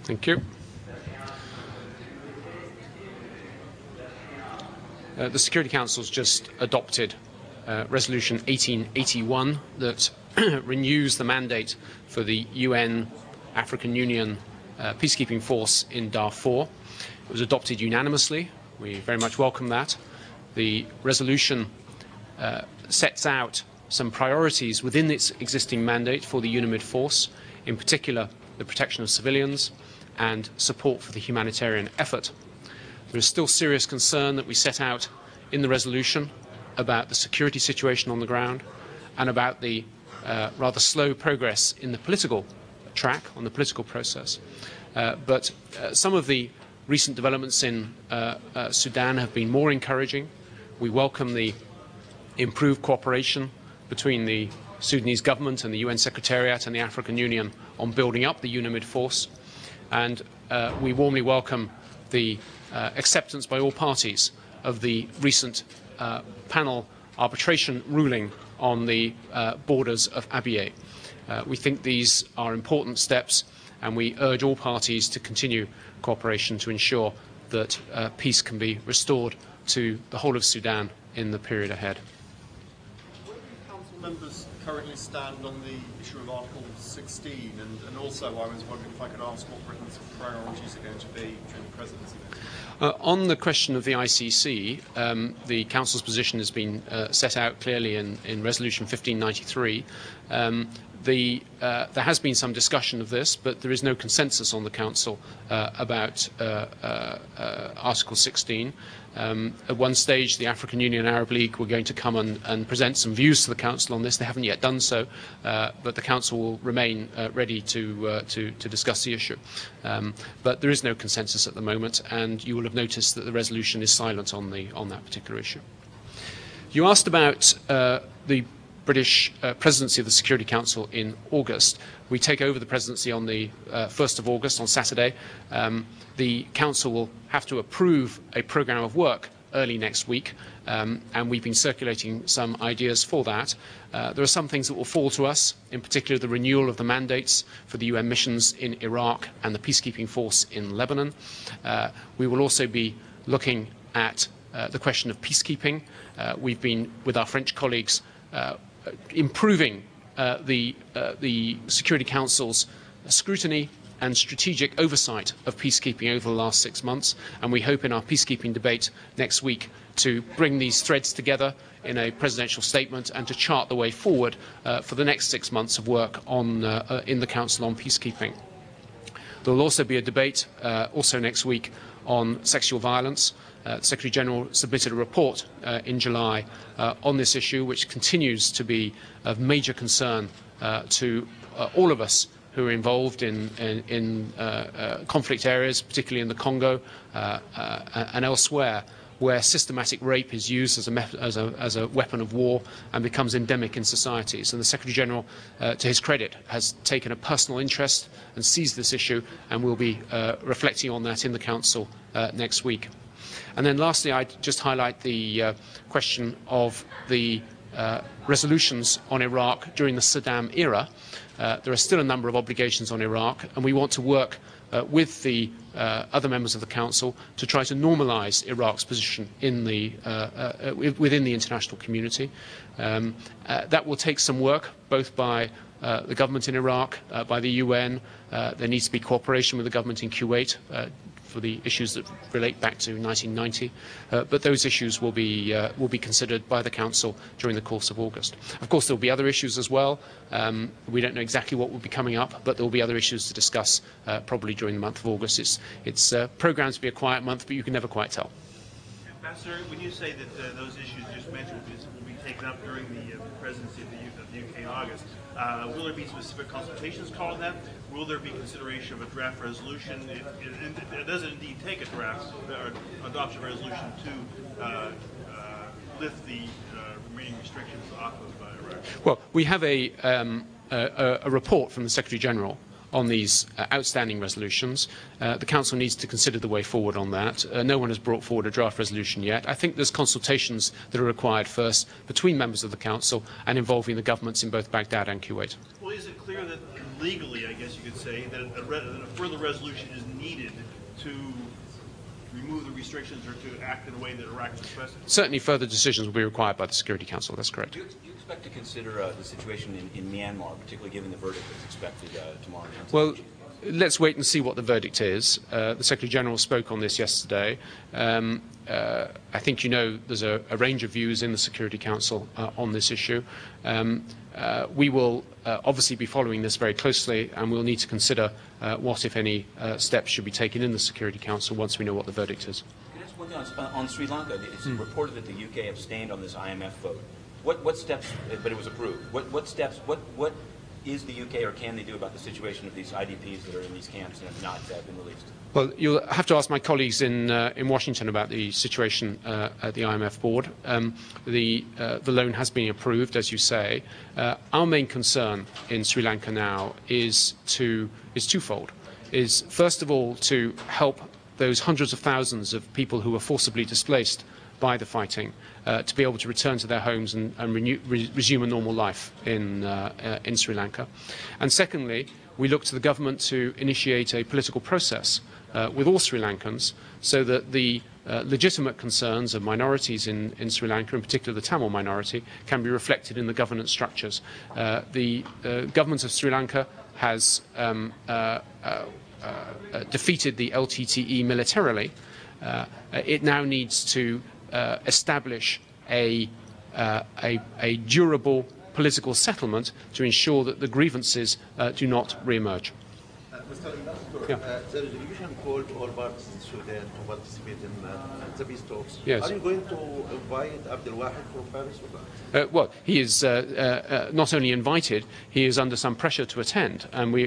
Thank you. The Security Council has just adopted Resolution 1881 that renews the mandate for the UN African Union peacekeeping force in Darfur. It was adopted unanimously. We very much welcome that. The resolution sets out some priorities within its existing mandate for the UNAMID force, in particular the protection of civilians and support for the humanitarian effort. There is still serious concern that we set out in the resolution about the security situation on the ground and about the rather slow progress in the political track, on the political process. But some of the recent developments in Sudan have been more encouraging. We welcome the improved cooperation between the Sudanese government and the UN Secretariat and the African Union on building up the UNAMID force. And we warmly welcome the acceptance by all parties of the recent panel arbitration ruling on the borders of Abyei. We think these are important steps, and we urge all parties to continue cooperation to ensure that peace can be restored to the whole of Sudan in the period ahead. Where do Council members currently stand on the issue of Article 16? And also, I was wondering if I could ask what Britain's priorities are going to be during the presidency. On the question of the ICC, the Council's position has been set out clearly in Resolution 1593. There has been some discussion of this, but there is no consensus on the Council about Article 16. At one stage, the African Union and Arab League were going to come and present some views to the Council on this. They haven't yet done so, but the Council will remain ready to discuss the issue. But there is no consensus at the moment, and you will have noticed that the resolution is silent on that particular issue. You asked about the British presidency of the Security Council in August. We take over the presidency on the 1st of August, on Saturday. The Council will have to approve a programme of work early next week, and we've been circulating some ideas for that. There are some things that will fall to us, in particular the renewal of the mandates for the UN missions in Iraq and the peacekeeping force in Lebanon. We will also be looking at the question of peacekeeping. We've been, with our French colleagues, improving the Security Council's scrutiny and strategic oversight of peacekeeping over the last 6 months, and we hope in our peacekeeping debate next week to bring these threads together in a presidential statement and to chart the way forward for the next 6 months of work in the Council on peacekeeping. There will also be a debate also next week on sexual violence. The Secretary-General submitted a report in July on this issue, which continues to be of major concern to all of us who are involved in conflict areas, particularly in the Congo and elsewhere, where systematic rape is used as a weapon of war and becomes endemic in societies. And the Secretary-General, to his credit, has taken a personal interest and seized this issue, and will be reflecting on that in the Council next week. And then lastly, I'd just highlight the question of the resolutions on Iraq during the Saddam era. There are still a number of obligations on Iraq, and we want to work with the other members of the Council to try to normalise Iraq's position in within the international community. That will take some work, both by the government in Iraq, by the UN. There needs to be cooperation with the government in Kuwait for the issues that relate back to 1990, but those issues will be considered by the Council during the course of August. Of course, there will be other issues as well. We don't know exactly what will be coming up, but there will be other issues to discuss probably during the month of August. It's programmed to be a quiet month, but you can never quite tell. Ambassador, when you say that those issues you just mentioned will be taken up during the presidency of the UK in August, will there be specific consultations called on them? Will there be consideration of a draft resolution? It doesn't indeed take a draft or adoption of a resolution to lift the remaining restrictions off of Iraq. Well, we have a report from the Secretary-General on these outstanding resolutions. The Council needs to consider the way forward on that. No one has brought forward a draft resolution yet. I think there's consultations that are required first between members of the Council and involving the governments in both Baghdad and Kuwait. Well, is it clear that legally, I guess you could say, that a further resolution is needed to remove the restrictions or to act in a way that Iraq is requesting? Certainly further decisions will be required by the Security Council, that's correct. Do you expect to consider the situation in Myanmar, particularly given the verdict that's expected tomorrow? Well, let's wait and see what the verdict is. The Secretary General spoke on this yesterday. I think you know there's a range of views in the Security Council on this issue. We will obviously be following this very closely, and we'll need to consider what, if any, steps should be taken in the Security Council once we know what the verdict is. Can I ask one thing on Sri Lanka? It's reported that the UK abstained on this IMF vote. What steps, but it was approved, what steps, what is the UK or can they do about the situation of these IDPs that are in these camps and have not been released? Well, you'll have to ask my colleagues in Washington about the situation at the IMF board. The loan has been approved, as you say. Our main concern in Sri Lanka now is twofold. Is first of all to help those hundreds of thousands of people who were forcibly displaced by the fighting to be able to return to their homes and resume a normal life in Sri Lanka. And secondly, we look to the government to initiate a political process with all Sri Lankans so that the legitimate concerns of minorities in Sri Lanka, in particular the Tamil minority, can be reflected in the governance structures. The government of Sri Lanka has defeated the LTTE militarily. It now needs to establish a durable political settlement to ensure that the grievances do not re-emerge. Mr. Ambassador, the resolution called all parties in Sudan to participate in the peace talks. Yes. Are you going to invite Abdel Wahid from Paris or not? Well, he is not only invited, he is under some pressure to attend, and we